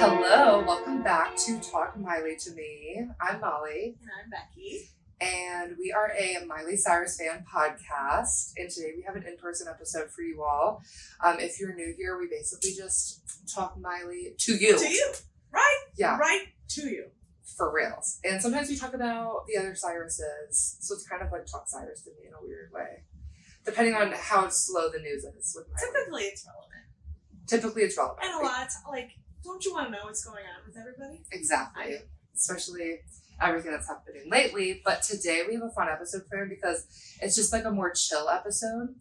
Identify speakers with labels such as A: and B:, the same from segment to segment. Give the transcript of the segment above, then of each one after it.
A: Hello, welcome back to Talk Miley to Me. I'm Molly.
B: And I'm Becky.
A: And we are a Miley Cyrus fan podcast. And today we have an in-person episode for you all. If you're new here, we basically just talk Miley to you.
B: To you, right?
A: Yeah.
B: Right to you.
A: For reals. And sometimes we talk about the other Cyruses. So it's kind of like Talk Cyrus to Me in a weird way. Depending on how slow the news is with Miley.
B: Typically it's relevant.
A: Typically it's relevant.
B: And a lot, don't you want to know what's going on with everybody?
A: Exactly. Especially everything that's happening lately. But today we have a fun episode planned because it's just like a more chill episode.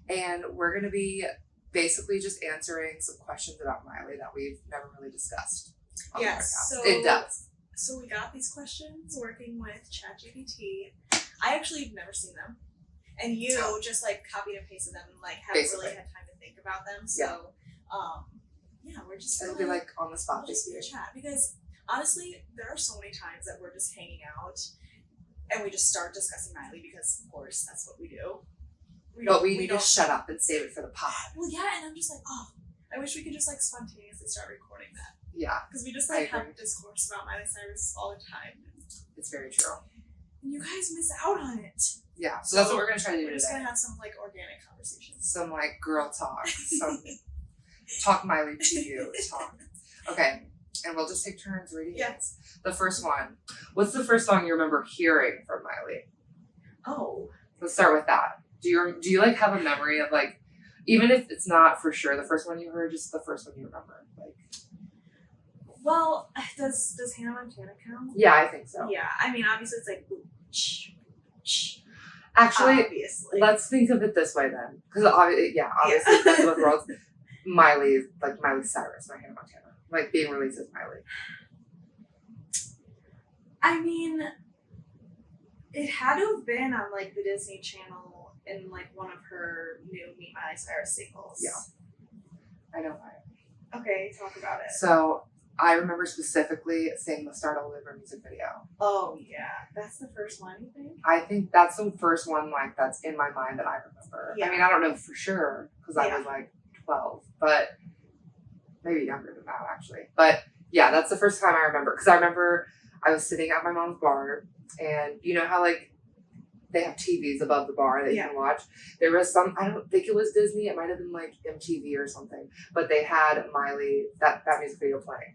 A: And we're going to be basically just answering some questions about Miley that we've never really discussed on the podcast. In depth.
B: So we got these questions working with ChatGPT. I actually have never seen them. And you just copied and pasted them and haven't
A: Basically.
B: really had time to think about them. So we're just
A: It'll be on the spot this year.
B: Chat because honestly, there are so many times that we're just hanging out and we just start discussing Miley because of course that's what we do.
A: We need to shut up and save it for the pod.
B: Well, yeah, and I'm just I wish we could just spontaneously start recording that.
A: Yeah.
B: Because we just have a discourse about Miley Cyrus all the time.
A: It's very true.
B: And you guys miss out on it.
A: Yeah, so that's what we're going to try to do today.
B: We're just going to have some organic conversations.
A: Some girl talk. Some talk Miley to you talk. Okay, and we'll just take turns reading it. The first one. What's the first song you remember hearing from Miley?
B: Oh.
A: Let's start with that. Do you have a memory of even if it's not for sure the first one you heard, just the first one you remember?
B: Well, does Hannah Montana count?
A: Yeah, I think so.
B: Yeah, I mean obviously it's
A: Actually,
B: obviously.
A: Let's think of it this way then, because obviously that's what world's Miley, Miley Cyrus, not Hannah Montana, being released as Miley.
B: I mean, it had to have been on the Disney Channel in one of her new Meet Miley Cyrus singles.
A: Yeah, I know why.
B: Okay, talk about it.
A: So I remember specifically seeing the Start All Over music video.
B: Oh yeah, that's the first one. You think?
A: I think that's the first one that's in my mind that I remember.
B: Yeah.
A: I mean, I don't know for sure because I was 12, but maybe younger than that actually. But yeah, that's the first time I remember because I remember I was sitting at my mom's bar and you know how they have TVs above the bar that you can watch. There was some, I don't think it was Disney, it might have been MTV or something, but they had Miley, that music video playing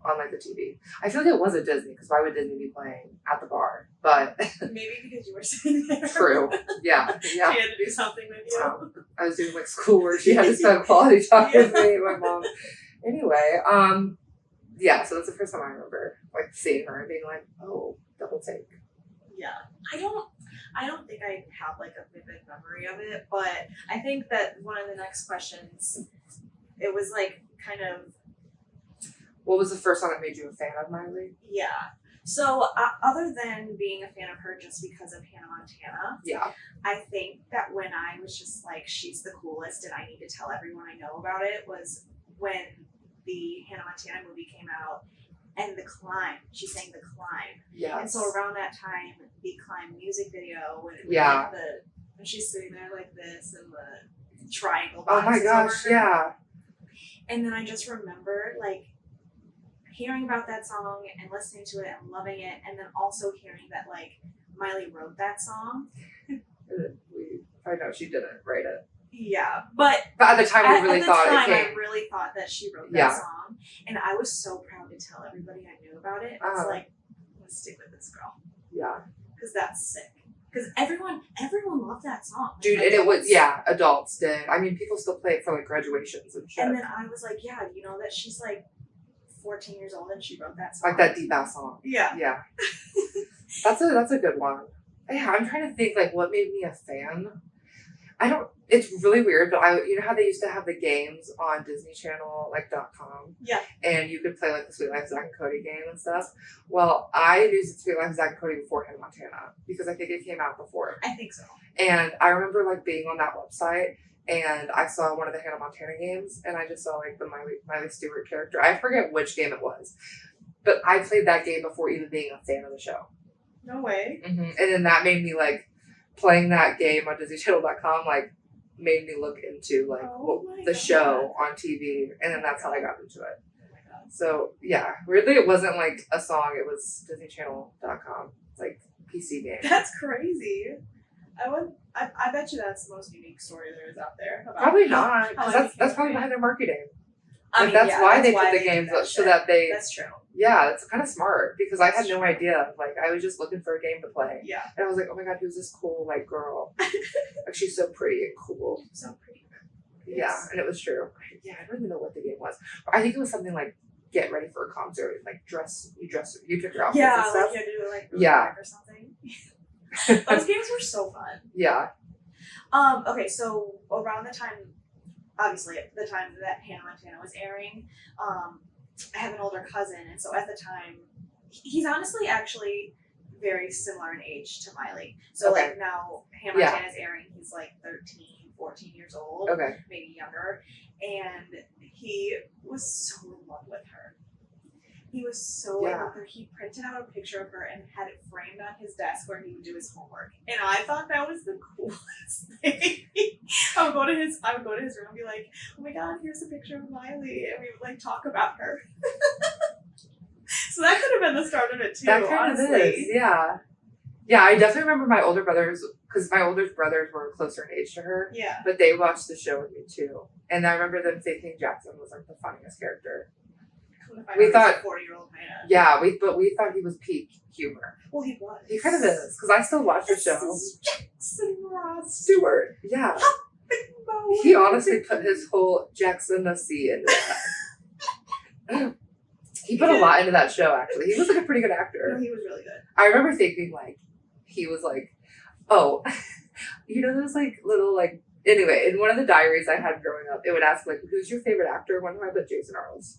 A: on the TV. I feel it wasn't Disney because why would Disney be playing at the bar? But
B: maybe because you were sitting there.
A: True. Yeah.
B: She had to do something with you.
A: I was doing schoolwork. She had to spend quality time with me and my mom. Anyway, yeah, so that's the first time I remember seeing her and being oh, double take.
B: Yeah. I don't think I have a vivid memory of it, but I think that one of the next questions, it was kind of.
A: What was the first song that made you a fan of Miley?
B: Yeah. So other than being a fan of her just because of Hannah Montana, I think that when I was just she's the coolest and I need to tell everyone I know about it was when the Hannah Montana movie came out and The Climb. She sang The Climb.
A: Yeah.
B: And so around that time, the Climb music video, when she's sitting there like this and the triangle box.
A: Oh my gosh, yeah.
B: And then I just remember hearing about that song and listening to it and loving it, and then also hearing that Miley wrote that song.
A: I know she didn't write it.
B: Yeah, but
A: at the time we really thought it came.
B: I really thought that she wrote that song, and I was so proud to tell everybody I knew about it. I was I'm gonna stick with this girl.
A: Yeah,
B: because that's sick. Because everyone loved that song,
A: dude, and it was adults did. I mean, people still play it for graduations and shit.
B: And then I was yeah, you know that she's 14 years old and she wrote that song.
A: That deep ass song.
B: Yeah.
A: Yeah. That's a good one. Yeah, I'm trying to think what made me a fan. It's really weird, but you know how they used to have the games on Disney Channel, .com?
B: Yeah.
A: And you could play the Sweet Life of Zack and Cody game and stuff. Well, I used Sweet Life of Zack and Cody before Hannah Montana because I think it came out before.
B: I think so.
A: And I remember being on that website and I saw one of the Hannah Montana games and I just saw the Miley Stewart character. I forget which game it was, but I played that game before even being a fan of the show.
B: No way.
A: Mm-hmm. And then that made me playing that game on DisneyChannel.com made me look into the show on TV, and then that's how I got into it.
B: Oh my god.
A: So yeah, weirdly it wasn't like a song. It was DisneyChannel.com. It's like PC game.
B: That's crazy. I bet you that's the most unique story there is out there. About
A: Probably not, because that's probably behind their marketing. Like, that's why they put the games up, so that they.
B: That's true.
A: Yeah, it's kind of smart because I had no idea. Like, I was just looking for a game to play.
B: Yeah.
A: And I was like, oh my god, who's this cool like girl? Like, she's so pretty and cool.
B: So pretty.
A: Yeah,
B: Yes.
A: and it was true. Yeah, I don't even know what the game was. I think it was something like get ready for a concert, like you pick your outfits and stuff.
B: Like you had to do like or something. Those games were so fun.
A: Yeah.
B: Okay, so around the time, obviously at the time that Hannah Montana was airing, I have an older cousin, and so at the time, he's honestly actually very similar in age to Miley. So like now Hannah Montana's airing, he's like 13, 14 years old, maybe younger, and he was so in love with her. He was so in love with her. He printed out a picture of her and had it framed on his desk where he would do his homework. And I thought that was the coolest thing. I would go to his room and be like, oh my god, here's a picture of Miley, and we would like talk about her. So that could have been the start of it too.
A: That kind of is, yeah. Yeah, I definitely remember my older brothers, because my older brothers were closer in age to her.
B: Yeah.
A: But they watched the show with me too. And I remember them thinking Jackson was like the funniest character. We thought
B: 40-year-old man.
A: Yeah, we thought he was peak humor.
B: Well, he was.
A: He kind of is, because I still watch the show.
B: Jackson Ross
A: Stewart. Yeah. He honestly put his whole Jackson-ness-y into that. He put a lot into that show, actually. He was like a pretty good actor.
B: No, he was really good.
A: I remember thinking like, he was like, oh, you know those like little like, anyway, in one of the diaries I had growing up, it would ask like, who's your favorite actor? One time I put Jason Arles.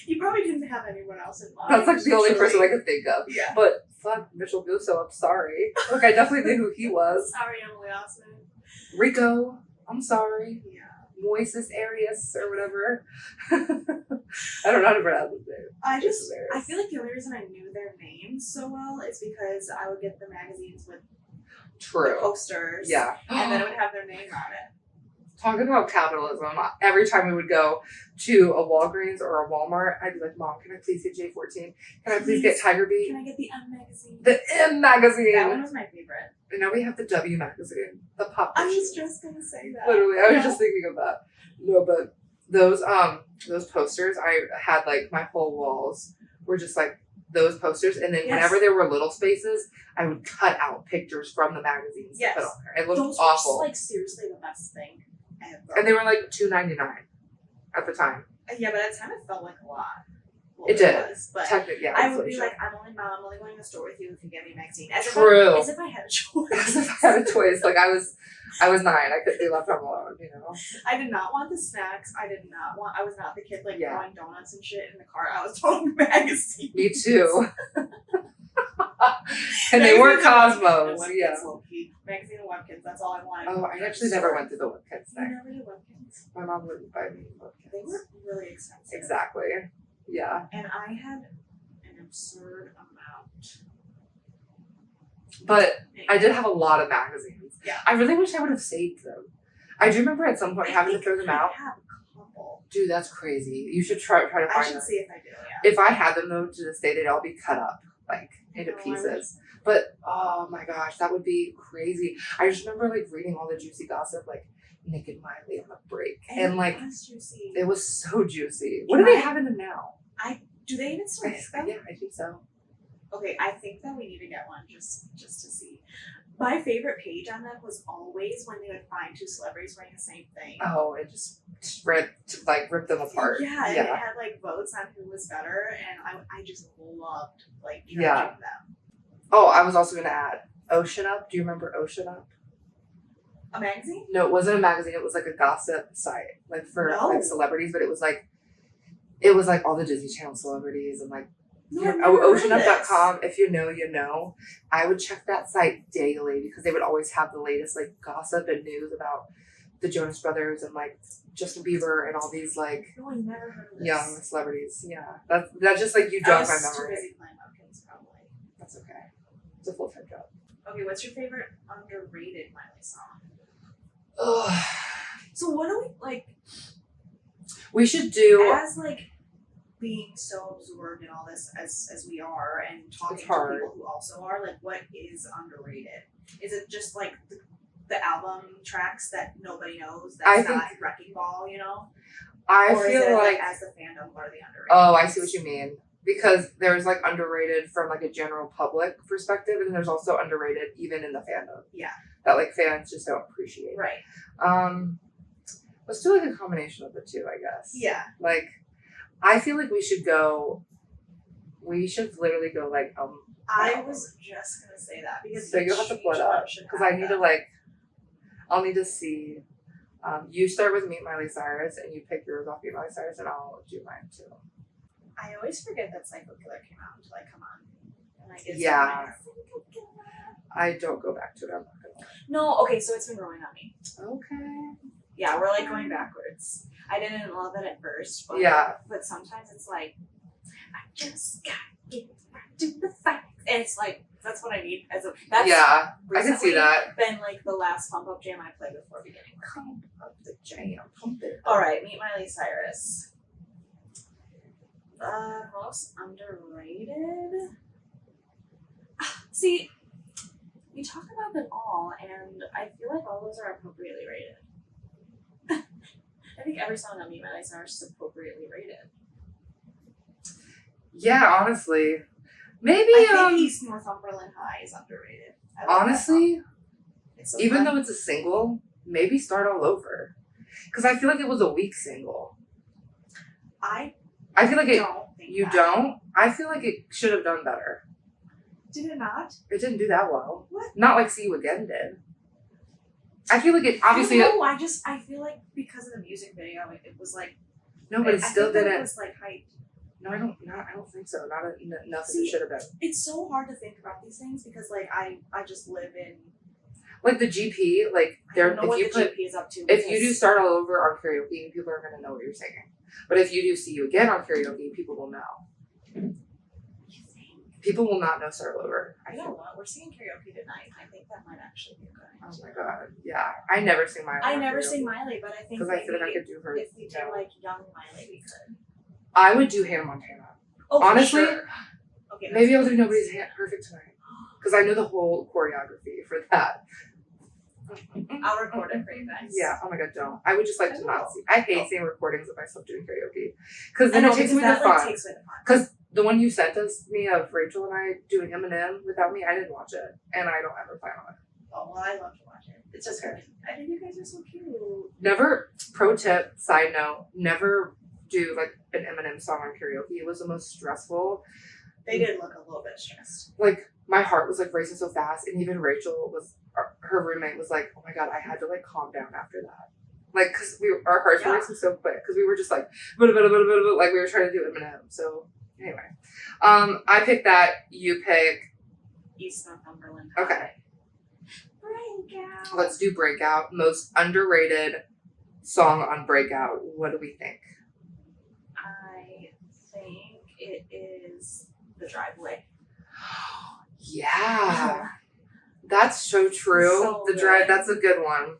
B: You probably didn't have anyone else in mind.
A: That's like the only person I could think of.
B: Yeah.
A: But fuck, Mitchell Gusso, I'm sorry. Look, I definitely knew who he was.
B: Sorry, Emily Austin.
A: Rico, I'm sorry.
B: Yeah.
A: Moises Arias or whatever. I don't know how to pronounce his name.
B: I feel like the only reason I knew their names so well is because I would get the magazines with the posters.
A: Yeah.
B: And then it would have their name on it.
A: Talking about capitalism, every time we would go to a Walgreens or a Walmart, I'd be like, Mom, can I please get J14? Can I please get Tiger Beat?
B: Can I get the M magazine?
A: The M magazine!
B: That one was my favorite.
A: And now we have the W magazine. The pop.
B: I was just going to say that.
A: Literally, I was just thinking of that. No, but those posters, I had like my whole walls were just like those posters, and then whenever there were little spaces, I would cut out pictures from the magazines to put on there. It looked
B: those
A: awful.
B: Were just, like seriously the best thing ever.
A: And they were like $2.99 at the time.
B: Yeah, but at the time it felt like a lot.
A: It did.
B: But
A: technically,
B: I would be like, I'm only going to the store with you if you get me a magazine. As if I had a choice.
A: As if I had a choice. Like I was 9. I couldn't be left home alone, you know.
B: I did not want the snacks. I was not the kid like throwing donuts and shit in the car. I was throwing magazines.
A: Me too. And they were Cosmos. Yeah.
B: Magazine and Webkins. That's all I wanted.
A: Oh, I actually never went to the Webkins thing.
B: You never did Webkins?
A: My mom wouldn't buy me Webkins.
B: They were really expensive.
A: Exactly. Yeah.
B: And I had an absurd amount.
A: But I did have a lot of magazines.
B: Yeah.
A: I really wish I would have saved them. I do remember at some point having to throw them out.
B: I have a couple.
A: Dude, that's crazy. You should try to find them.
B: I should see if I do, yeah.
A: If I had them though, to this day, they'd all be cut up, like, into pieces. But, oh my gosh, that would be crazy. I just remember, like, reading all the juicy gossip, like, Nick and Miley on the break. And like,
B: juicy.
A: It was so juicy. What do they have in them now?
B: Do they even still make them?
A: Yeah, I think so.
B: Okay, I think that we need to get one just to see. My favorite page on them was always when they would find 2 celebrities wearing the same thing.
A: Oh, and just rip them apart.
B: Yeah, and it had like votes on who was better, and I just loved like judging them.
A: Oh, I was also gonna add Ocean Up. Do you remember Ocean Up?
B: A magazine?
A: No, it wasn't a magazine. It was like a gossip site, like for like celebrities. But it was like all the Disney Channel celebrities and like oceanup.com. If you know, you know. I would check that site daily because they would always have the latest like gossip and news about the Jonas Brothers and like Justin Bieber and all these like
B: never heard of this.
A: Young celebrities. Yeah, that's just like you jog my memory.
B: Too busy playing Webkins, probably.
A: That's okay. It's a full-time job.
B: Okay, what's your favorite underrated Miley song?
A: Ugh.
B: So what do we like?
A: We should do
B: as like being so absorbed in all this as we are, and talking to people who also are. Like, what is underrated? Is it just like the album tracks that nobody knows? That's not Wrecking Ball, you know?
A: I
B: or
A: feel
B: is it
A: like
B: as the fandom, what are they underrated?
A: Oh, I see what you mean. Because there's like underrated from like a general public perspective, and there's also underrated even in the fandom.
B: Yeah.
A: That like fans just don't appreciate.
B: Right.
A: Let's do like a combination of the two, I guess.
B: Yeah.
A: Like, I feel like we should literally go like
B: I was just gonna say that because
A: so you'll have to pull it up because I need to like I'll need to see. You start with Meet Miley Cyrus and you pick yours off Meet Miley Cyrus and I'll do mine too.
B: I always forget that Psycho Killer came out to like come on. And I get
A: I don't go back to it. I'm not gonna lie.
B: No, okay, so it's been growing on me.
A: Okay.
B: Yeah, we're like going backwards. I didn't love it at first, but but sometimes it's like I just gotta get back to the facts. And it's like that's what I need as a that's
A: I can see that.
B: Been like the last pump up jam I played before beginning.
A: Pump up the jam, pump it.
B: Alright, Meet Miley Cyrus. Most underrated. See, we talk about them all, and I feel like all those are appropriately rated. I think every song on Meet Miley Cyrus is appropriately rated.
A: Yeah, honestly. Maybe
B: I think East Northumberland High is underrated.
A: Honestly,
B: so
A: even though it's a single, maybe Start All Over. Because I feel like it was a weak single.
B: I
A: feel like
B: don't.
A: I feel like it should have done better.
B: Did it not?
A: It didn't do that well.
B: What?
A: Not like See You Again did. I feel like it obviously.
B: No, I feel like because of the music video, it was like.
A: No, but it still didn't.
B: It was like hyped.
A: No, I don't think so. Nothing it should have been.
B: It's so hard to think about these things because like I just live in.
A: Like the GP, like there. If you put
B: GP is up to.
A: If you do Start All Over on karaoke, people are gonna know what you're singing. But if you do See You Again on karaoke, people will know. People will not know Start All Over.
B: I don't know. We're singing karaoke tonight. I think that might actually be good.
A: Oh my god, yeah. I never sing Miley.
B: I never sing Miley, but I think
A: because I feel like I could do her.
B: If we do like young Miley, we could.
A: I would do Hannah Montana.
B: Oh,
A: honestly,
B: sure. Okay,
A: maybe I'll do Nobody's Perfect tonight because I know the whole choreography for that.
B: I'll record it for you guys.
A: Yeah. Oh my god, don't. I would just like to not see. I hate seeing recordings of myself doing karaoke because then it takes away the fun. Because the one you sent me of Rachel and I doing Eminem without me, I didn't watch it, and I don't ever plan on it.
B: Oh well, I love to watch it. It's just good. I think you guys are so cute.
A: Never. Pro tip. Side note. Never do like an Eminem song on karaoke. It was the most stressful.
B: They did look a little bit stressed.
A: Like my heart was like racing so fast, and even Rachel her roommate was like, "Oh my god, I had to like calm down after that." Like, cause our hearts were racing so quick, cause we were just like, like we were trying to do Eminem. So anyway, I picked that. You pick
B: East Northumberland.
A: Okay.
B: Breakout.
A: Let's do Breakout. Most underrated song on Breakout. What do we think?
B: I think it is The Driveway.
A: Yeah. That's so true.
B: So
A: the drive. That's a good one.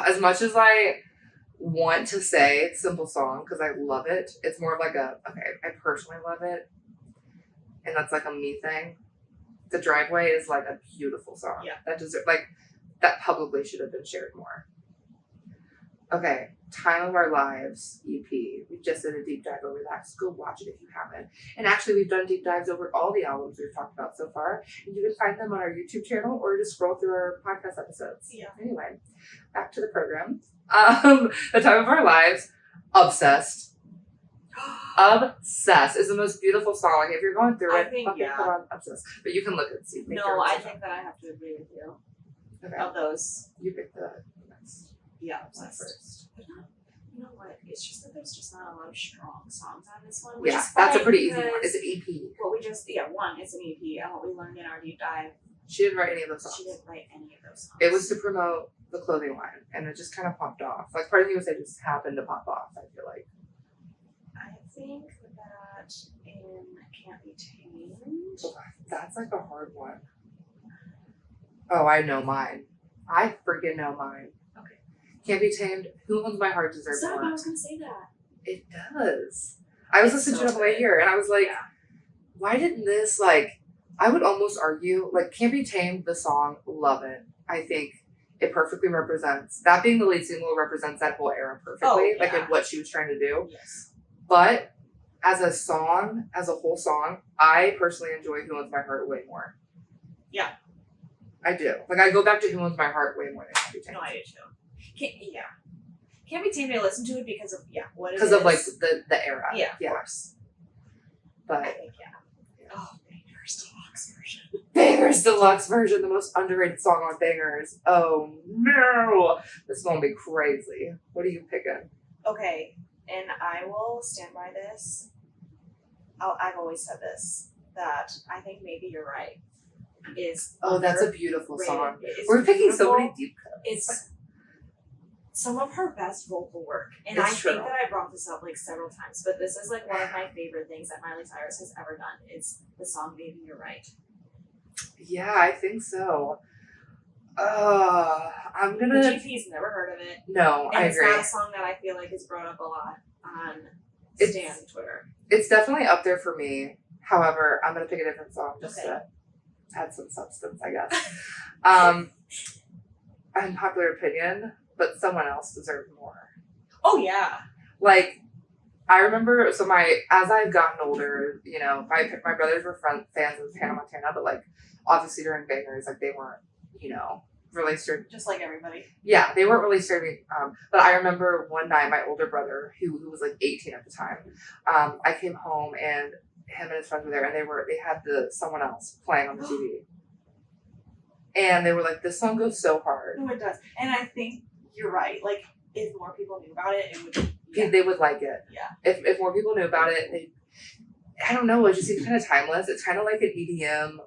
A: As much as I want to say Simple Song because I love it, it's more of like I personally love it, and that's like a me thing. The Driveway is like a beautiful song.
B: Yeah.
A: That publicly should have been shared more. Okay, Time of Our Lives EP. We just did a deep dive over that. So go watch it if you haven't. And actually, we've done deep dives over all the albums we've talked about so far. And you can find them on our YouTube channel or just scroll through our podcast episodes.
B: Yeah.
A: Anyway, back to the program. The Time of Our Lives. Obsessed. Obsessed is the most beautiful song. Like, if you're going through it, put on Obsessed. But you can look and see.
B: No, I think that I have to agree with you.
A: Okay.
B: Of those.
A: You picked the next.
B: Yeah,
A: Obsessed first.
B: You know what? It's just that there's just not a lot of strong songs on this one.
A: Yeah, that's a pretty easy one. It's an EP.
B: It's an EP. And what we learned in our deep dive.
A: She didn't write any of those songs.
B: She didn't write any of those songs.
A: It was to promote the clothing line, and it just kind of popped off. Like, part of me would say just happened to pop off, I feel like.
B: I think that in Can't Be Tamed.
A: Oh, that's like a hard one. Oh, I know mine. I freaking know mine.
B: Okay.
A: Can't Be Tamed. Who Owns My Heart deserves
B: Stop,
A: more.
B: I was gonna say that.
A: It does. I was listening to it on the way here, and I was like, why didn't this, like, I would almost argue, like, Can't Be Tamed, the song, love it. I think it perfectly represents, that being the lead single represents that whole era perfectly, like, in what she was trying to do.
B: Yes.
A: But as a song, as a whole song, I personally enjoy Who Owns My Heart way more.
B: Yeah.
A: I do. Like, I go back to Who Owns My Heart way more than Can't Be Tamed.
B: No, I do too. Can't Be Tamed, I listen to it because of, what it is.
A: Because of, like, the era.
B: Yeah, of course.
A: But,
B: I think, Oh, Bangers Deluxe version.
A: Bangers Deluxe version, the most underrated song on Bangers. Oh, no. This is going to be crazy. What are you picking?
B: Okay, and I will stand by this. I've always said this, that I think Maybe You're Right is...
A: Oh, that's a beautiful song.
B: It's
A: We're picking
B: beautiful.
A: so many deep cuts.
B: It's some of her best vocal work. And
A: It's
B: I
A: true.
B: think that I brought this up like several times, but this is like one of my favorite things that Miley Cyrus has ever done is the song Maybe You're Right.
A: Yeah, I think so. I'm gonna...
B: The GP's never heard of it.
A: No,
B: And
A: I
B: it's
A: agree.
B: not a song that I feel like is brought up a lot on
A: It's-
B: Stan Twitter.
A: It's definitely up there for me. However, I'm gonna pick a different song just
B: Okay.
A: to add some substance, I guess. Unpopular opinion, but Someone Else Deserves More.
B: Oh yeah.
A: Like, I remember, as I've gotten older, you know, my brothers were fans of Hannah Montana, but, like, obviously during Bangers, like, they weren't, you know, really streaming.
B: Just like everybody.
A: Yeah, they weren't really streaming. But I remember one night, my older brother, who was, like, 18 at the time, I came home, and him and his friends were there, and they had the Someone Else playing on the TV. And they were like, this song goes so hard.
B: No, it does. And I think you're right. Like, if more people knew about it, it would...
A: They would like it.
B: Yeah.
A: If more people knew about it, I don't know, it just seems kind of timeless. It's kind of like an EDM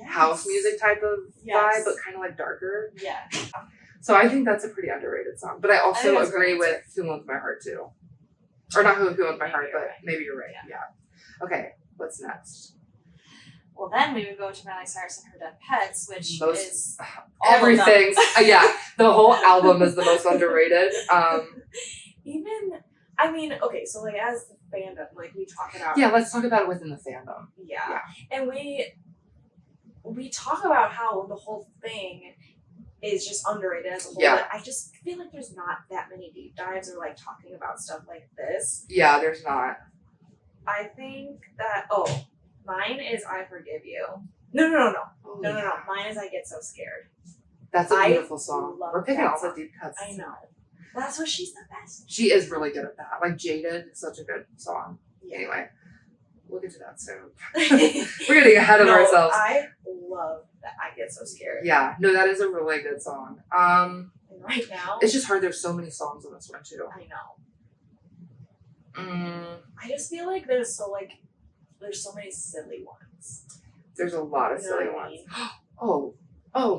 A: house music type of vibe, but kind of like darker.
B: Yeah.
A: So I think that's a pretty underrated song. But I also agree with Who Owns My Heart too. Or not Who Owns My Heart, but Maybe You're Right. Yeah. Okay, what's next?
B: Well, then we would go to Miley Cyrus and Her Dead Pets, which is
A: everything. Yeah, the whole album is the most underrated.
B: Okay, so like as the fandom, like we talk about.
A: Yeah, let's talk about it within the fandom.
B: Yeah. And we talk about how the whole thing is just underrated as a whole.
A: Yeah.
B: But I just feel like there's not that many deep dives or like talking about stuff like this.
A: Yeah, there's not.
B: I think that mine is I Forgive You. No. Mine is I Get So Scared.
A: That's a beautiful song. We're picking all the deep cuts.
B: I know. That's what she's the best.
A: She is really good at that. Like Jaded, such a good song.
B: Yeah.
A: Anyway, we'll get to that soon. We're getting ahead of ourselves.
B: I love that I Get So Scared.
A: Yeah, no, that is a really good song.
B: And right now,
A: it's just hard. There's so many songs on this one too.
B: I know. I just feel like there's so many silly ones.
A: There's a lot of silly ones. Oh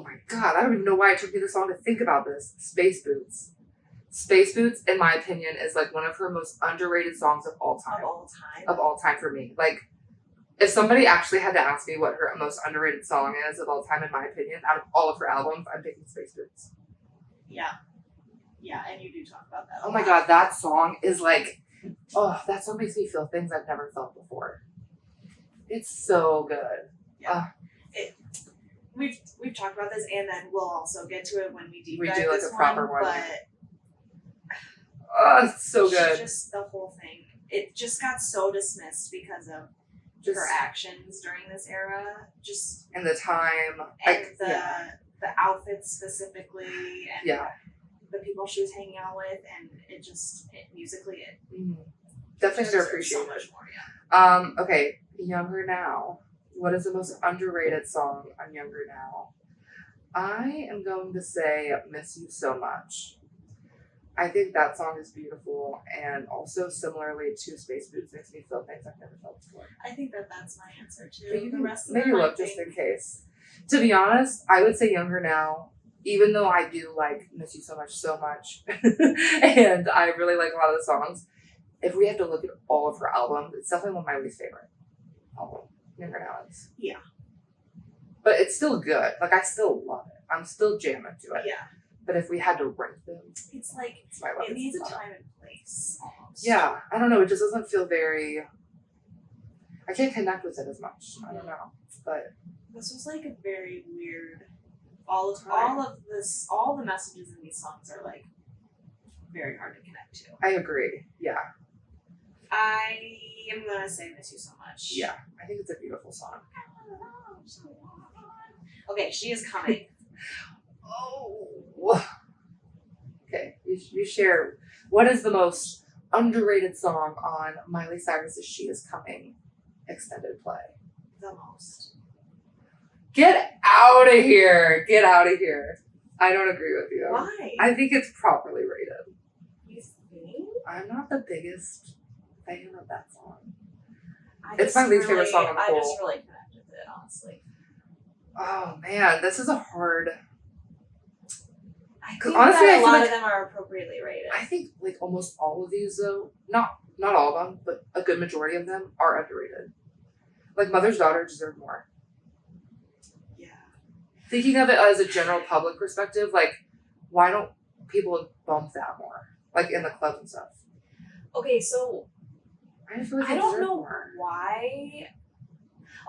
A: my god! I don't even know why it took me this long to think about this. Space Boots. Space Boots, in my opinion, is like one of her most underrated songs of all time. Of all time for me. Like, if somebody actually had to ask me what her most underrated song is of all time, in my opinion, out of all of her albums, I'm picking Space Boots.
B: Yeah. Yeah, and you do talk about that.
A: Oh my god, that song is like, that song makes me feel things I've never felt before. It's so good.
B: Yeah. We've talked about this, and then we'll also get to it when we deep dive
A: do like
B: this
A: a proper one.
B: But
A: it's so good.
B: Just the whole thing. It just got so dismissed because of her actions during this era. Just
A: and the time.
B: And the outfits specifically and the people she was hanging out with, and musically
A: definitely underappreciated.
B: So much more,
A: okay, Younger Now. What is the most underrated song on Younger Now? I am going to say Miss You So Much. I think that song is beautiful, and also similarly to Space Boots, makes me feel things I've never felt before.
B: I think that's my answer too.
A: But you can maybe look just in case. To be honest, I would say Younger Now, even though I do like Miss You So Much, and I really like a lot of the songs. If we have to look at all of her albums, it's definitely one of my least favorite albums. Younger Now is.
B: Yeah.
A: But it's still good. Like, I still love it. I'm still jamming to it.
B: Yeah.
A: But if we had to rank them,
B: it's like
A: it
B: needs a time and place almost.
A: Yeah, I don't know. It just doesn't feel very. I can't connect with it as much. I don't know, but
B: this was like a very weird. All the messages in these songs are like very hard to connect to.
A: I agree. Yeah.
B: I am gonna say "Miss You So Much."
A: Yeah, I think it's a beautiful song.
B: Okay, She Is Coming.
A: Oh. Okay, you share. What is the most underrated song on Miley Cyrus's "She Is Coming" extended play?
B: The most.
A: Get out of here! Get out of here! I don't agree with you.
B: Why?
A: I think it's properly rated.
B: You think?
A: I'm not the biggest fan of that song.
B: It's
A: my least favorite song on the whole.
B: I just really connected with it, honestly.
A: Oh man, this is a hard.
B: I think
A: honestly,
B: that a lot
A: like,
B: of them are appropriately rated.
A: I think like almost all of these though, not all of them, but a good majority of them are underrated. Like Mother's Daughter deserve more.
B: Yeah.
A: Thinking of it as a general public perspective, like why don't people bump that more? Like in the clubs and stuff.
B: Okay, so
A: I just feel like
B: I don't know
A: more.
B: why.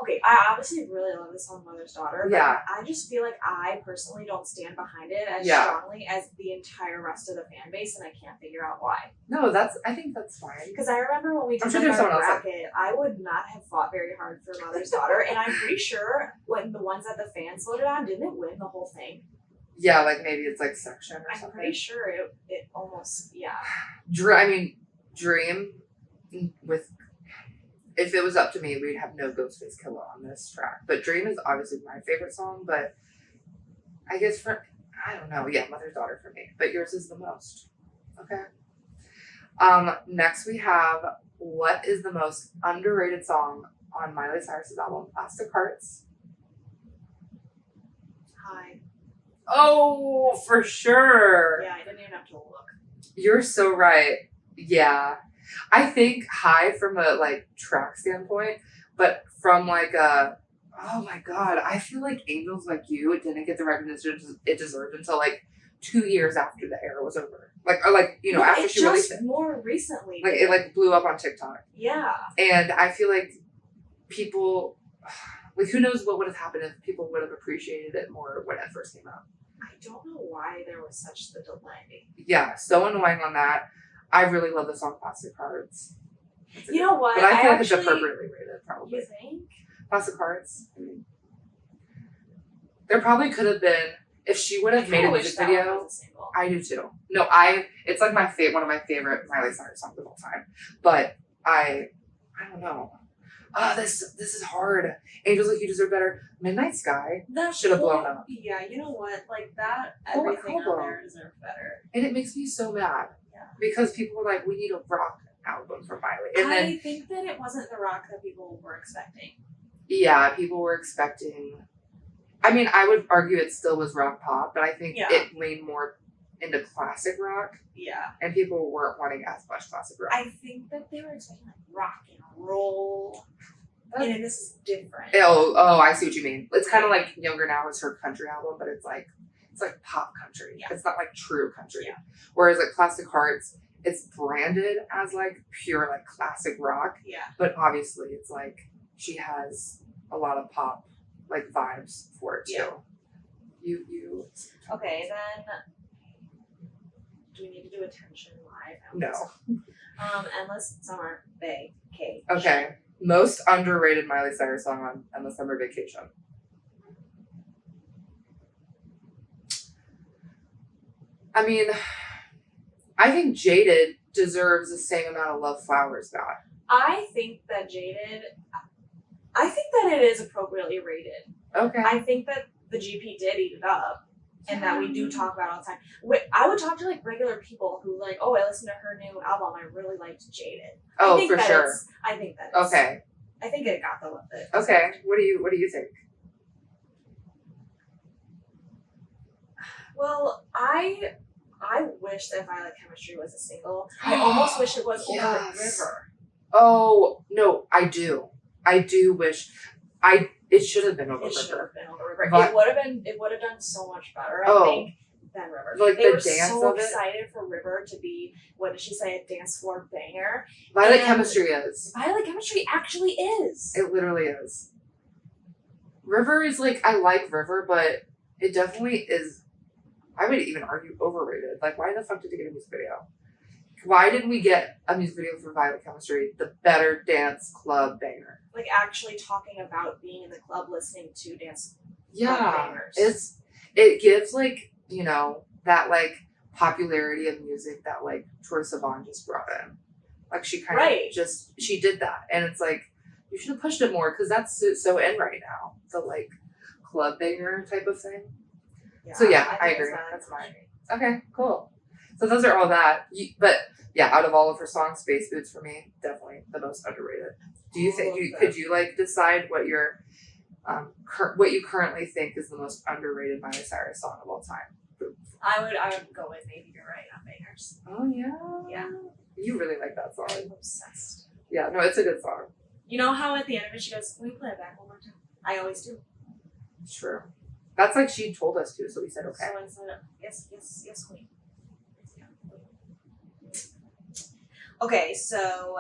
B: Okay, I obviously really love the song Mother's Daughter, but
A: Yeah.
B: I just feel like I personally don't stand behind it as
A: Yeah.
B: strongly as the entire rest of the fan base, and I can't figure out why.
A: No, I think that's fine.
B: Because I remember when we did
A: sure there's
B: our
A: someone else
B: bracket, I would not have fought very hard for Mother's Daughter, and I'm pretty sure when the ones that the fans voted on, didn't it win the whole thing?
A: Yeah, like maybe it's like section or
B: I'm
A: something.
B: pretty sure it almost, yeah.
A: Dream with. If it was up to me, we'd have no Ghostface Killer on this track. But Dream is obviously my favorite song, but I guess I don't know. Yeah, Mother's Daughter for me. But yours is the most. Okay. Next we have what is the most underrated song on Miley Cyrus's album, Plastic Hearts?
B: Hi.
A: Oh, for sure.
B: Yeah, I didn't even have to look.
A: You're so right. Yeah. I think High from a like track standpoint, but from like a oh my god, I feel like Angels Like You didn't get the recognition it deserved until like 2 years after the era was over. After she released it.
B: More recently.
A: Like it like blew up on TikTok.
B: Yeah.
A: And I feel like people like who knows what would have happened if people would have appreciated it more when it first came out.
B: I don't know why there was such the delay.
A: Yeah, so annoying on that. I really love the song Plastic Hearts.
B: You know what?
A: But I feel like it's appropriately rated, probably.
B: You think?
A: Plastic Hearts. I mean, there probably could have been, if she would have made a music video. I do too. No, it's like one of my favorite Miley Cyrus songs of all time. But I don't know. This is hard. Angels Like You deserve better. Midnight Sky should have blown up.
B: Yeah, you know what? Like that, everything on there deserved better.
A: And it makes me so mad.
B: Yeah.
A: Because people were like, we need a rock album from Miley. And
B: I think that it wasn't the rock that people were expecting.
A: Yeah, people were expecting. I mean, I would argue it still was rock pop, but I think it leaned more into classic rock.
B: Yeah.
A: And people weren't wanting as much classic rock.
B: I think that they were expecting like rock and roll. And this is different.
A: Oh, I see what you mean. It's kind of like Younger Now is her country album, but it's like pop country.
B: Yeah.
A: It's not like true country.
B: Yeah.
A: Whereas like Plastic Hearts, it's branded as like pure like classic rock.
B: Yeah.
A: But obviously it's like she has a lot of pop like vibes for it too.
B: Yeah.
A: You
B: Okay, then do we need to do attention live?
A: No.
B: Endless Summer Vacation.
A: Okay. Most underrated Miley Cyrus song on Endless Summer Vacation. I mean, I think Jaded deserves the same amount of love Flowers got.
B: I think that it is appropriately rated.
A: Okay.
B: I think that the GP did eat it up. And that we do talk about it all the time. I would talk to like regular people who like, oh, I listened to her new album. I really liked Jaded.
A: Oh, for sure.
B: I think that.
A: Okay.
B: I think it got the love that.
A: Okay. What do you think?
B: Well, I wish that Violet Chemistry was a single. I almost wish it was Over River.
A: Oh no, I do wish. It should have been over
B: It should
A: River.
B: have been over River.
A: But-
B: It would have done so much better, I think, than River.
A: Like
B: they
A: the
B: were
A: dance
B: so
A: of it.
B: excited for River to be, what did she say, a dance floor banger.
A: Violet
B: And
A: Chemistry is.
B: Violet Chemistry actually is.
A: It literally is. River is like, I like River, but it definitely is, I would even argue, overrated. Like, why the fuck did they get a music video? Why didn't we get a music video for Violet Chemistry, the better dance club banger?
B: Like, actually talking about being in the club listening to dance club
A: Yeah.
B: bangers.
A: It gives, like, you know, that, like, popularity of music that, like, Troye Sivan just brought in. Like, she kind of she did that. And it's like, you should have pushed it more, because that's so in right now. The, like, club banger type of thing.
B: Yeah,
A: So, yeah, I
B: think
A: agree.
B: it's
A: That's mine. Okay, cool. So those are all that. But, yeah, out of all of her songs, Space Boots, for me, definitely the most underrated. Do you think, could you, like, decide what your, what you currently think is the most underrated Miley Cyrus song of all time?
B: I would go with Maybe You're Right on Bangers.
A: Oh, yeah.
B: Yeah.
A: You really like that song.
B: I'm obsessed.
A: Yeah, no, it's a good song.
B: You know how at the end of it she goes, "Can we play it back one more time?" I always do.
A: It's true. That's like she told us to, so we said okay.
B: So I said, yes, queen. Yeah. Okay, so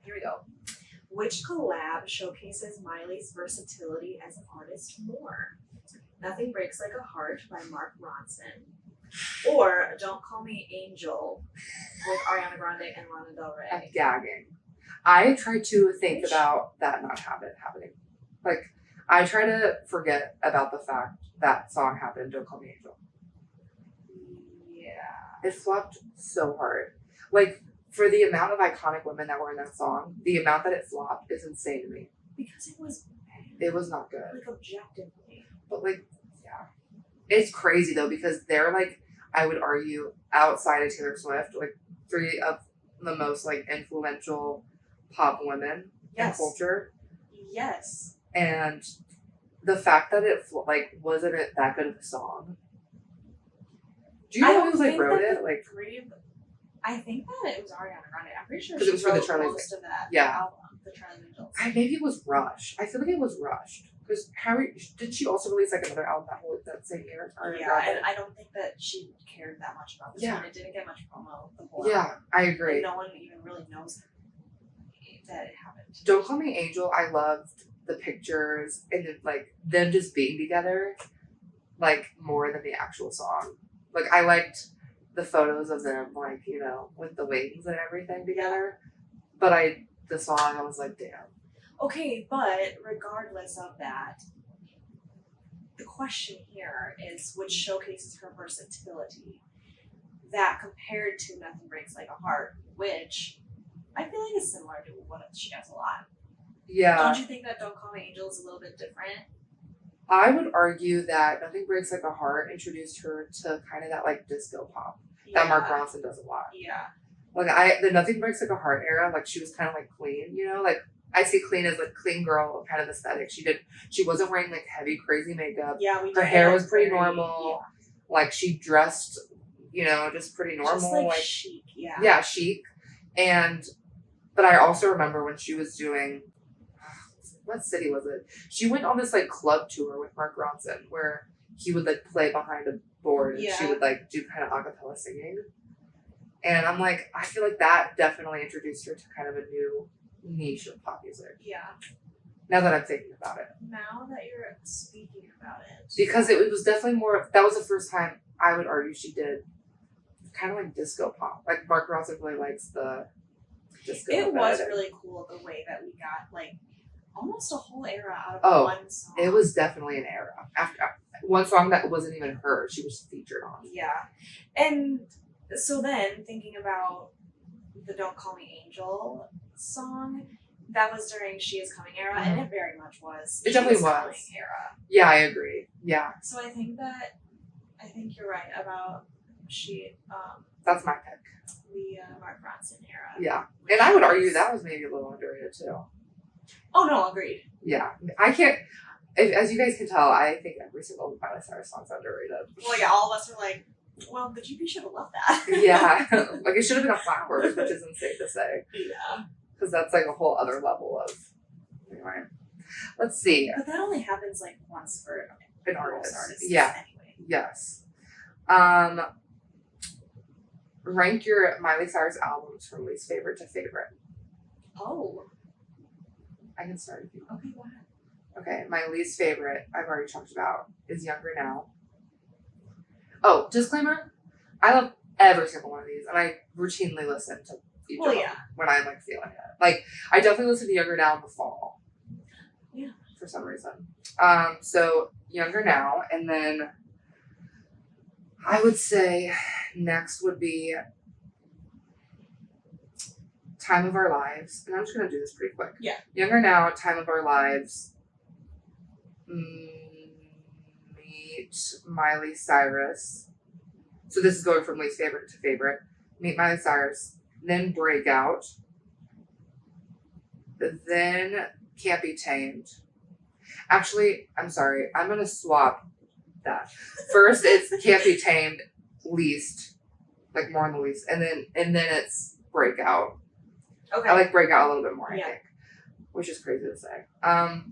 B: here we go. Which collab showcases Miley's versatility as an artist more? Nothing Breaks Like a Heart by Mark Ronson, or Don't Call Me Angel with Ariana Grande and Lana Del Rey.
A: I'm gagging. I try to think about that not happening. Like, I try to forget about the fact that song happened, Don't Call Me Angel.
B: Yeah.
A: It flopped so hard. Like, for the amount of iconic women that were in that song, the amount that it flopped is insane to me.
B: Because it was bad.
A: It was not good.
B: Like, objectively.
A: But, like, yeah. It's crazy, though, because they're, like, I would argue, outside of Taylor Swift, like, three of the most, like, influential pop women in culture.
B: Yes.
A: And the fact that it, like, wasn't it that good of a song? Do you know who, like, wrote it? Like,
B: I think that it was Ariana Grande. I'm pretty sure
A: because it was for the
B: wrote
A: Charlie's
B: most of that
A: album,
B: the Charlie's Angels.
A: maybe it was rushed. I feel like it was rushed. Because did she also release, like, another album that same year?
B: And I don't think that she cared that much about this one. It didn't get much promo. The whole album.
A: I agree.
B: And no one even really knows that it happened.
A: Don't Call Me Angel, I loved the pictures and then, like, them just being together, like, more than the actual song. Like, I liked the photos of them, like, you know, with the wings and everything together. But the song, I was like, damn.
B: Okay, but regardless of that, the question here is which showcases her versatility. That compared to Nothing Breaks Like a Heart, which I feel like is similar to what she does a lot.
A: Yeah.
B: Don't you think that Don't Call Me Angel is a little bit different?
A: I would argue that Nothing Breaks Like a Heart introduced her to kind of that, like, disco pop that Mark Ronson does a lot.
B: Yeah.
A: Like, the Nothing Breaks Like a Heart era, like, she was kind of, like, clean, you know? Like, I see clean as, like, clean girl kind of aesthetic. She wasn't wearing, like, heavy, crazy makeup.
B: Yeah,
A: her hair was pretty normal. Yeah. Like, she dressed, you know, just pretty normal.
B: Just, like chic, yeah.
A: Yeah, chic. But I also remember when she was doing, what city was it? She went on this, like, club tour with Mark Ronson where he would, like, play behind a board and she would, like, do kind of a cappella singing. And I'm like, I feel like that definitely introduced her to kind of a new niche of pop music.
B: Yeah.
A: Now that I'm thinking about it.
B: Now that you're speaking about it.
A: Because it was definitely more, that was the first time I would argue she did kind of like disco pop. Like, Mark Ronson really likes the disco.
B: It was really cool the way that we got, like, almost a whole era out of one song.
A: It was definitely an era. After one song that wasn't even her, she was featured on.
B: Yeah. And so then, thinking about the Don't Call Me Angel song, that was during She Is Coming era, and it very much was.
A: It definitely was.
B: Coming era.
A: Yeah, I agree. Yeah.
B: So I think you're right about
A: that's my pick.
B: The Mark Ronson era.
A: Yeah. And I would argue that was maybe a little underrated too.
B: Oh no, agreed.
A: Yeah. I can't, as you guys can tell, I think every single Miley Cyrus song's underrated.
B: Well, yeah, all of us were like, well, the GP should have loved that.
A: Yeah. Like, it should have been a Flowers, which is insane to say.
B: Yeah.
A: Because that's, like, a whole other level of, anyway. Let's see.
B: But that only happens like once for
A: An artist.
B: Yeah. Anyway.
A: Yes. Rank your Miley Cyrus albums from least favorite to favorite.
B: Oh.
A: I can start with you.
B: Okay, go ahead.
A: Okay, my least favorite, I've already talked about, is Younger Now. Oh, disclaimer, I love every single one of these, and I routinely listen to each of them when I'm, like, feeling it. Like, I definitely listen to Younger Now in the fall.
B: Yeah.
A: For some reason. So, Younger Now, and then I would say next would be Time of Our Lives, and I'm just going to do this pretty quick.
B: Yeah.
A: Younger Now, Time of Our Lives, Meet Miley Cyrus. So this is going from least favorite to favorite. Meet Miley Cyrus, then Breakout, then Can't Be Tamed. Actually, I'm sorry, I'm going to swap that. First, it's Can't Be Tamed, least, like more on the least, and then it's Breakout.
B: Okay.
A: I like Breakout a little bit more, I think, which is crazy to say. I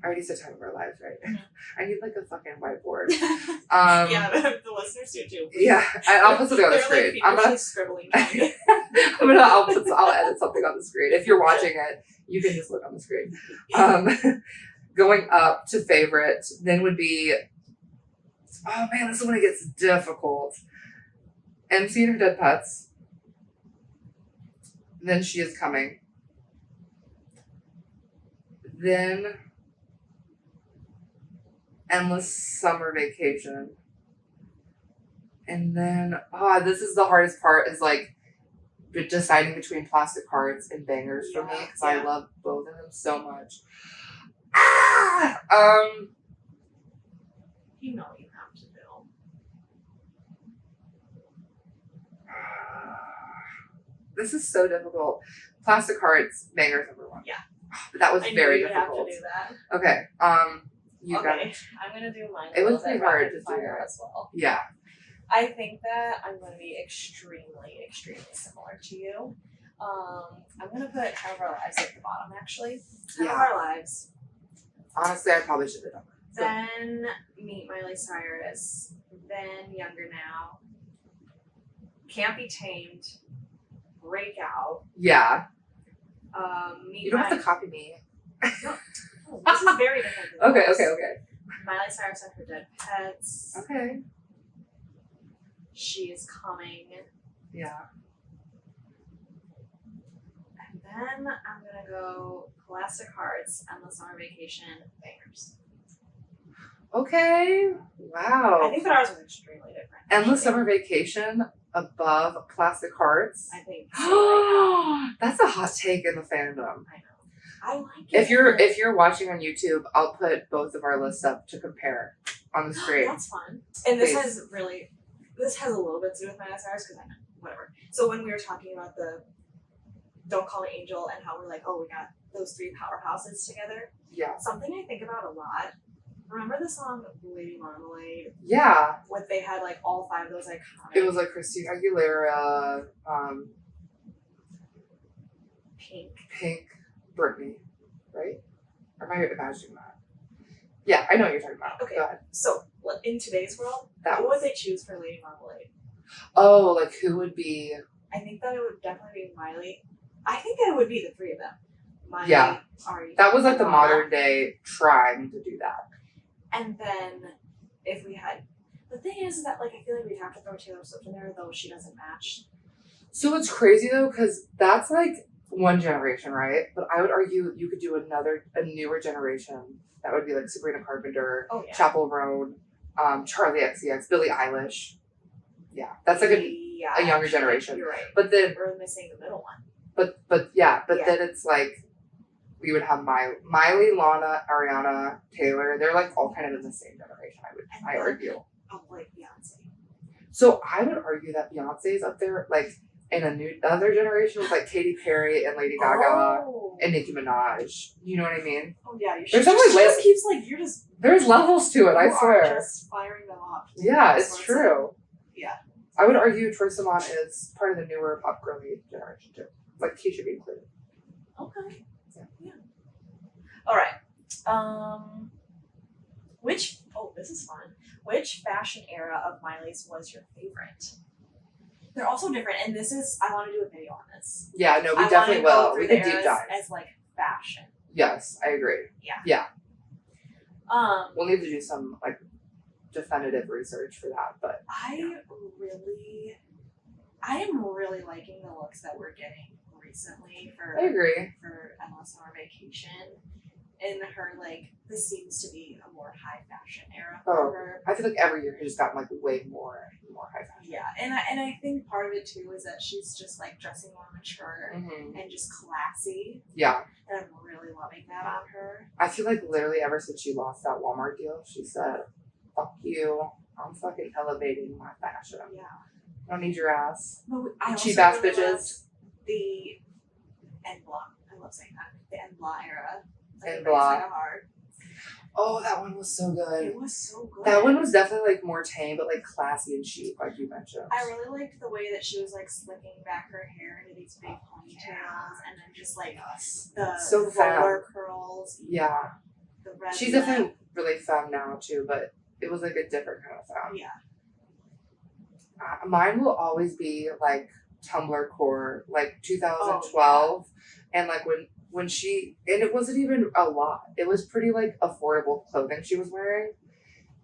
A: already said Time of Our Lives, right? Mm-hmm. I need like a fucking whiteboard.
B: Yeah, the listeners do too.
A: Yeah, I'll put something on the screen.
B: I'm gonna scribbling.
A: I'll edit something on the screen. If you're watching it, you can just look on the screen. Going up to favorite, then would be, oh man, this is when it gets difficult. MC and Her Dead Pets. Then She Is Coming. Then Endless Summer Vacation. And then, this is the hardest part, is like deciding between Plastic Hearts and Bangers for me, because I love both of them so much.
B: You know you have to do.
A: This is so difficult. Plastic Hearts, Bangers number one.
B: Yeah.
A: That was very difficult.
B: Have to do that.
A: Okay. You got it.
B: I'm gonna do mine.
A: It was pretty hard to do that
B: as well.
A: Yeah.
B: I think that I'm gonna be extremely, extremely similar to you. I'm gonna put Time of Our Lives at the bottom, actually. Time of Our Lives.
A: Honestly, I probably should have done that.
B: Then Meet Miley Cyrus. Then Younger Now. Can't Be Tamed. Breakout.
A: Yeah.
B: You
A: don't have to copy me.
B: No, this is very different.
A: Okay.
B: Miley Cyrus and Her Dead Pets.
A: Okay.
B: She Is Coming.
A: Yeah.
B: And then I'm gonna go Plastic Hearts, Endless Summer Vacation, Bangers.
A: Okay. Wow.
B: I think that ours was extremely different.
A: Endless Summer Vacation above Plastic Hearts.
B: I think.
A: That's a hot take in the fandom.
B: I know. I like it.
A: If you're watching on YouTube, I'll put both of our lists up to compare on the screen.
B: That's fun. And this has a little bit to do with Miley Cyrus, because I know, whatever. So when we were talking about the Don't Call Me Angel and how we're like, oh, we got those three powerhouses together.
A: Yeah.
B: Something I think about a lot. Remember the song Lady Marmalade?
A: Yeah.
B: What they had like all five of those iconic.
A: It was like Christina Aguilera, Pink, Britney, right? Or am I imagining that? Yeah, I know what you're talking about.
B: Okay.
A: Go ahead.
B: So in today's world, who would they choose for Lady Marmalade?
A: Oh, like who would be?
B: I think that it would definitely be Miley. I think that it would be the three of them. Miley, Ari,
A: that was like the modern day trying to do that.
B: And then if we had, the thing is that like I feel like we'd have to throw Taylor Swift in there, though she doesn't match.
A: So it's crazy though, because that's like one generation, right? But I would argue you could do a newer generation that would be like Sabrina Carpenter, Chappell Roan, Charlie XCX, Billie Eilish. Yeah, that's like a younger generation.
B: You're right.
A: But then
B: we're missing the middle one.
A: But then it's like we would have Miley, Lana, Ariana, Taylor. They're like all kind of in the same generation. I argue.
B: Oh, like Beyonce.
A: So I would argue that Beyonce is up there, like in another generation with like Katy Perry and Lady Gaga and Nicki Minaj. You know what I mean?
B: Oh yeah, you
A: should. There's levels to it. I swear.
B: Are just firing them off.
A: Yeah, it's true.
B: Yeah.
A: I would argue Troye Sivan is part of the newer pop girly generation too. Like he should be included.
B: Okay. Yeah. All right. This is fun. Which fashion era of Miley's was your favorite? They're also different, and I want to do a video on this.
A: Yeah, no, we definitely will. We can deep dive.
B: As like fashion.
A: Yes, I agree.
B: Yeah.
A: We'll need to do some like definitive research for that, but
B: I am really liking the looks that we're getting recently for Emma's summer vacation. And her, like, this seems to be a more high fashion era for her.
A: I feel like every year has just gotten like way more high fashion.
B: Yeah, and I think part of it too is that she's just like dressing more mature and just classy.
A: Yeah.
B: And I'm really loving that on her.
A: I feel like literally ever since she lost that Walmart deal, she said, "Fuck you, I'm fucking elevating my fashion.
B: Yeah.
A: I don't need your ass.
B: I
A: cheap ass really bitches."
B: The En Blanc. I love saying that. The En Blanc era.
A: En Blanc. Oh, that one was so good. It was so good. That one was definitely like more tame, but like classy and chic, like you mentioned.
B: I really liked the way that she was like slicking back her hair into these big ponytails, and then just like the roller curls.
A: Yeah.
B: The red.
A: She's definitely really femme now too, but it was like a different kind of femme.
B: Yeah.
A: Mine will always be like Tumblr core, like 2012, and like when she, and it wasn't even a lot. It was pretty like affordable clothing she was wearing,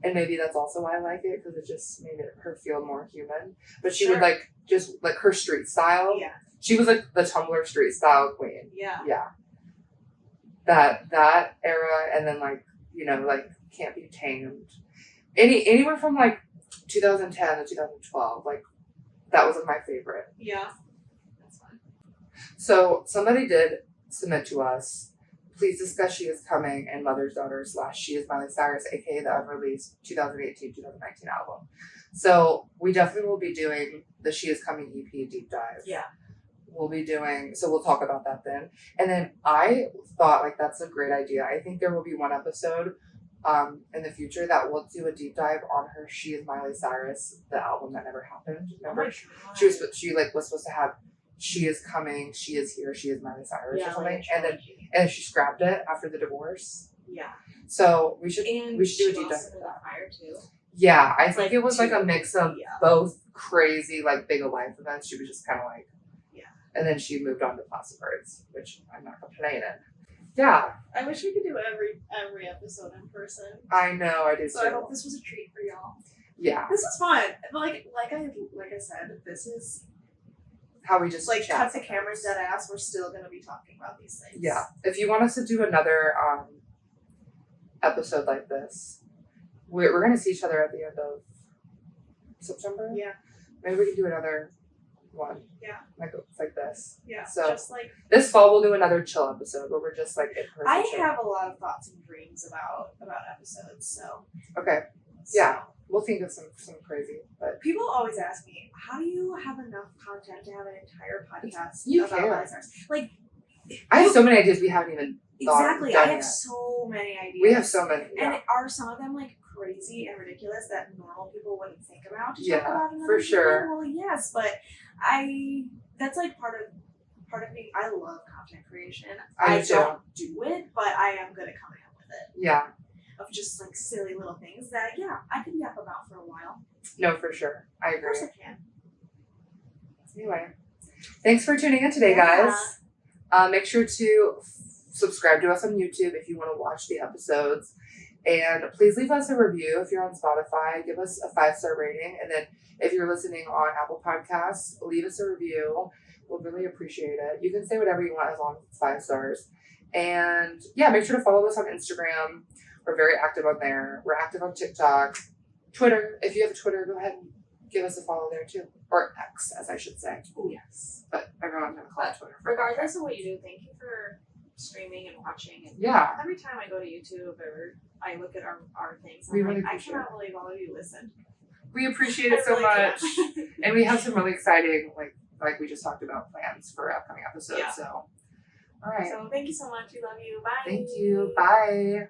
A: and maybe that's also why I like it, because it just made her feel more human. But she would like just like her street style.
B: Yeah.
A: She was like the Tumblr street style queen.
B: Yeah.
A: Yeah. That era, and then like like Can't Be Tamed. Anywhere from like 2010 to 2012, like that was my favorite.
B: Yeah. That's fun.
A: So somebody did submit to us, please discuss She Is Coming and Mother's Daughter / She Is Miley Cyrus, aka the unreleased 2018-2019 album. So we definitely will be doing the She Is Coming EP deep dive.
B: Yeah.
A: We'll talk about that then. And then I thought like that's a great idea. I think there will be one episode in the future that will do a deep dive on her She Is Miley Cyrus, the album that never happened. Remember? She was supposed to have She Is Coming, She Is Here, She Is Miley Cyrus or something. And she scrapped it after the divorce.
B: Yeah.
A: So we should do a deep dive for that.
B: Fire too.
A: Yeah, I think it was like a mix of both crazy like big of life events. She was just kind of like, and then she moved on to Plastic Birds, which I'm not complaining. Yeah.
B: I wish we could do every episode in person.
A: I know, I do
B: so
A: too.
B: I hope this was a treat for y'all.
A: Yeah.
B: This was fun. Like I said, this is
A: how we just
B: like cut the cameras dead ass. We're still gonna be talking about these things.
A: Yeah. If you want us to do another episode like this, we're gonna see each other at the end of September.
B: Yeah.
A: Maybe we can do another one.
B: Yeah.
A: Like this.
B: Yeah.
A: So
B: just like
A: this fall we'll do another chill episode where we're just like in person.
B: I have a lot of thoughts and dreams about episodes, so
A: okay. Yeah. We'll think of some crazy, but
B: people always ask me, how do you have enough content to have an entire podcast about Miley Cyrus? Like
A: I have so many ideas we haven't even
B: exactly. I have so many ideas.
A: We have so many. Yeah.
B: And are some of them like crazy and ridiculous that normal people wouldn't think about to talk about?
A: For sure.
B: Well, yes, but that's like part of me. I love content creation. I don't do it, but I am good at coming up with it.
A: Yeah.
B: Of just like silly little things that I could yap about for a while.
A: No, for sure. I agree.
B: Of course I can.
A: Anyway, thanks for tuning in today, guys. Make sure to subscribe to us on YouTube if you want to watch the episodes. And please leave us a review if you're on Spotify. Give us a 5-star rating. And then if you're listening on Apple Podcasts, leave us a review. We'll really appreciate it. You can say whatever you want as long as it's 5 stars. And make sure to follow us on Instagram. We're very active on there. We're active on TikTok, Twitter. If you have a Twitter, go ahead and give us a follow there too. Or X, as I should say.
B: Oh, yes.
A: But everyone's going to call it Twitter.
B: Regardless of what you do, thank you for streaming and watching. And every time I go to YouTube or I look at our things, I cannot believe all of you listened.
A: We appreciate it so much. And we have some really exciting, like we just talked about, plans for upcoming episodes. Yeah. So, all right.
B: So thank you so much. We love you. Bye.
A: Thank you. Bye.